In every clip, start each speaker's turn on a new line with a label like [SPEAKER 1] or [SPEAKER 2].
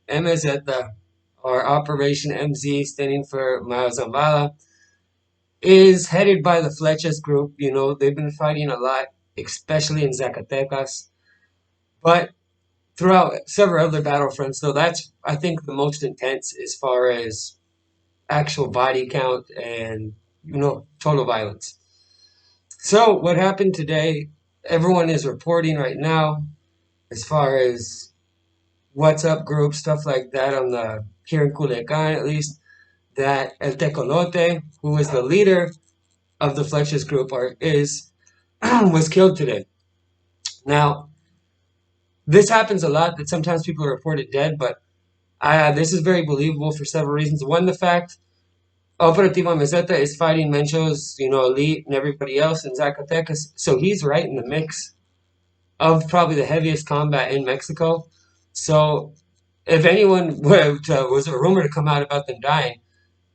[SPEAKER 1] MZ, or Operation MZ, standing for Mayo, is headed by the Flechas group. You know, they've been fighting a lot, especially in Zacatecas, but throughout several other battlefronts. So that's, I think, the most intense as far as actual body count and, total violence. So what happened today, everyone is reporting right now as far as what's up group, stuff like that on the here in Culiacan at least, that El Tecolote, who is the leader of the Flechas group, or is, was killed today. Now, this happens a lot that sometimes people are reported dead, but this is very believable for several reasons. One, the fact Operativo Meseta is fighting Mencho's, elite and everybody else in Zacatecas, so he's right in the mix of probably the heaviest combat in Mexico. So if anyone was a rumor to come out about them dying,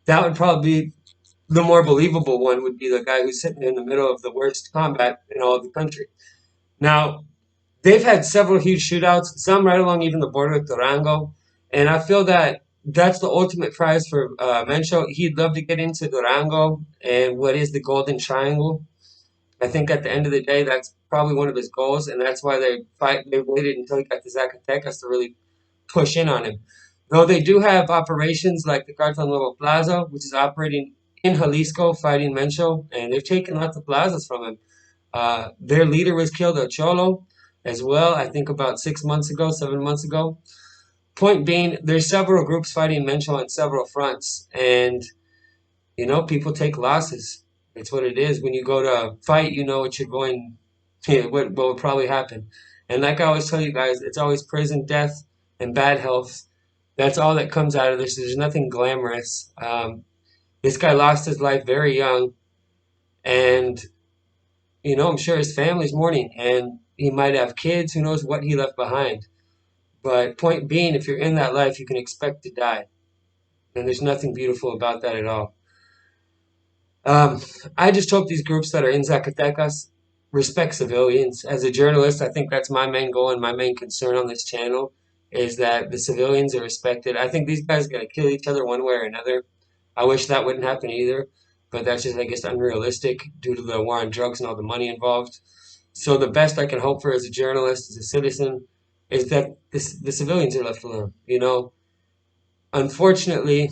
[SPEAKER 1] that would probably be the more believable one, would be the guy who's sitting in the middle of the worst combat in all of the country. Now, they've had several huge shootouts, some right along even the border with Durango, and I feel that that's the ultimate prize for Mencho. He'd love to get into Durango and what is the Golden Triangle. I think at the end of the day, that's probably one of his goals, and that's why they waited until he got to Zacatecas to really push in on him. Though they do have operations like the Cartel Nuevo Plaza, which is operating in Jalisco fighting Mencho, and they've taken lots of plazas from him. Their leader was killed, El Cholo, as well, I think about 6 months ago, 7 months ago. Point being, there's several groups fighting Mencho on several fronts, and, people take losses. It's what it is. When you go to fight, you know what you're going, what will probably happen. And like I always tell you guys, it's always prison, death, and bad health. That's all that comes out of this. There's nothing glamorous. This guy lost his life very young, and I'm sure his family's mourning, and he might have kids. Who knows what he left behind? But point being, if you're in that life, you can expect to die, and there's nothing beautiful about that at all. Um, I just hope these groups that are in Zacatecas respect civilians. As a journalist, I think that's my main goal and my main concern on this channel is that the civilians are respected. I think these guys are going to kill each other one way or another. I wish that wouldn't happen either, but that's just, I guess, unrealistic due to the war on drugs and all the money involved. So the best I can hope for as a journalist, as a citizen, is that the civilians are left alone. Unfortunately,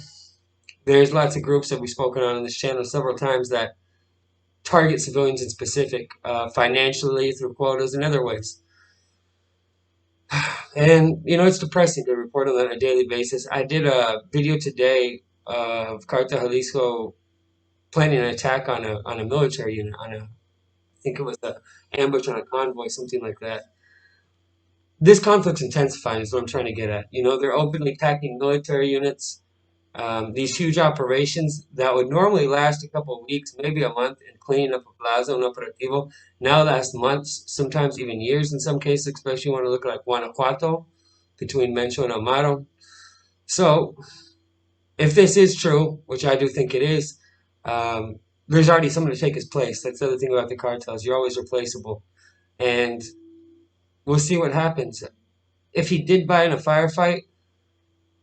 [SPEAKER 1] there's lots of groups that we've spoken on this channel several times that target civilians in specific, financially, through quotas, and other ways. And, it's depressing to report on that on a daily basis. I did a video today of Carta Jalisco planning an attack on a military unit, I think it was an ambush on a convoy, something like that. This conflict's intensifying is what I'm trying to get at. They're openly attacking military units. These huge operations that would normally last a couple of weeks, maybe a month, and cleaning up a plaza, un operativo, now last months, sometimes even years in some cases, especially when you look like Guanajuato, between Mencho and Amaro. So, if this is true, which I do think it is, there's already someone to take his place. That's the other thing about the cartels. You're always replaceable. And we'll see what happens. If he did die in a firefight,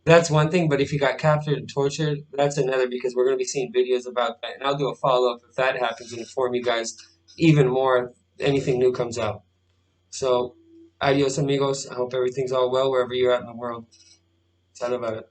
[SPEAKER 1] that's one thing, but if he got captured and tortured, that's another, because we're going to be seeing videos about that. And I'll do a follow-up if that happens and inform you guys even more if anything new comes out. So, adios, amigos. I hope everything's all well wherever you're at in the world. Tell about it.